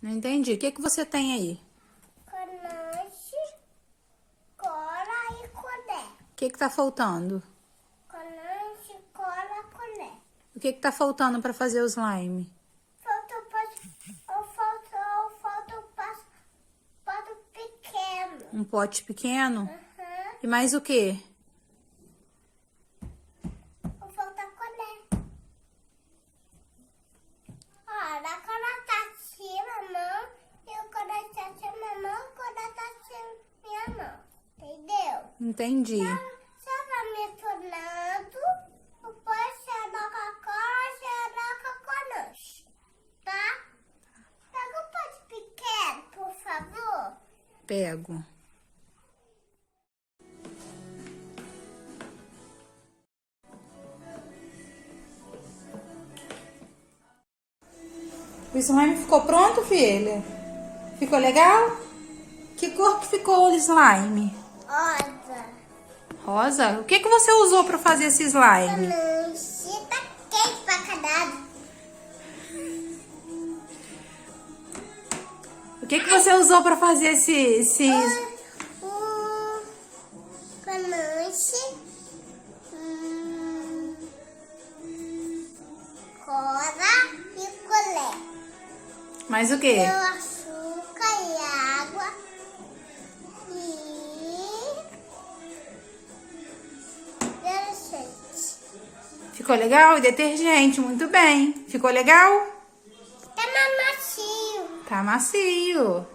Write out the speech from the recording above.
Não entendi. O que que você tem aí? Corante, cola e colher. O que que tá faltando? Corante, cola, colher. O que que tá faltando pra fazer o slime? Falta o passo pequeno. Um pote pequeno? Uhum. E mais o quê? Falta colher. Olha, quando tá assim na mão, e o quando tá assim na mão, quando tá assim minha mão. Entendeu? Entendi. Você vai misturando, depois você coloca cola, você coloca corante. Tá? Pega um pote pequeno, por favor. Pego. O slime ficou pronto, filha? Ficou legal? Que cor que ficou o slime? Rosa. Rosa? O que que você usou pra fazer esse slime? Corante, tá quente pra caralho. O que que você usou pra fazer esse... Corante. Cola e colher. Mais o quê? Deu açúcar e água. E detergente. Ficou legal? E detergente, muito bem. Ficou legal? Tá mais macio. Tá macio.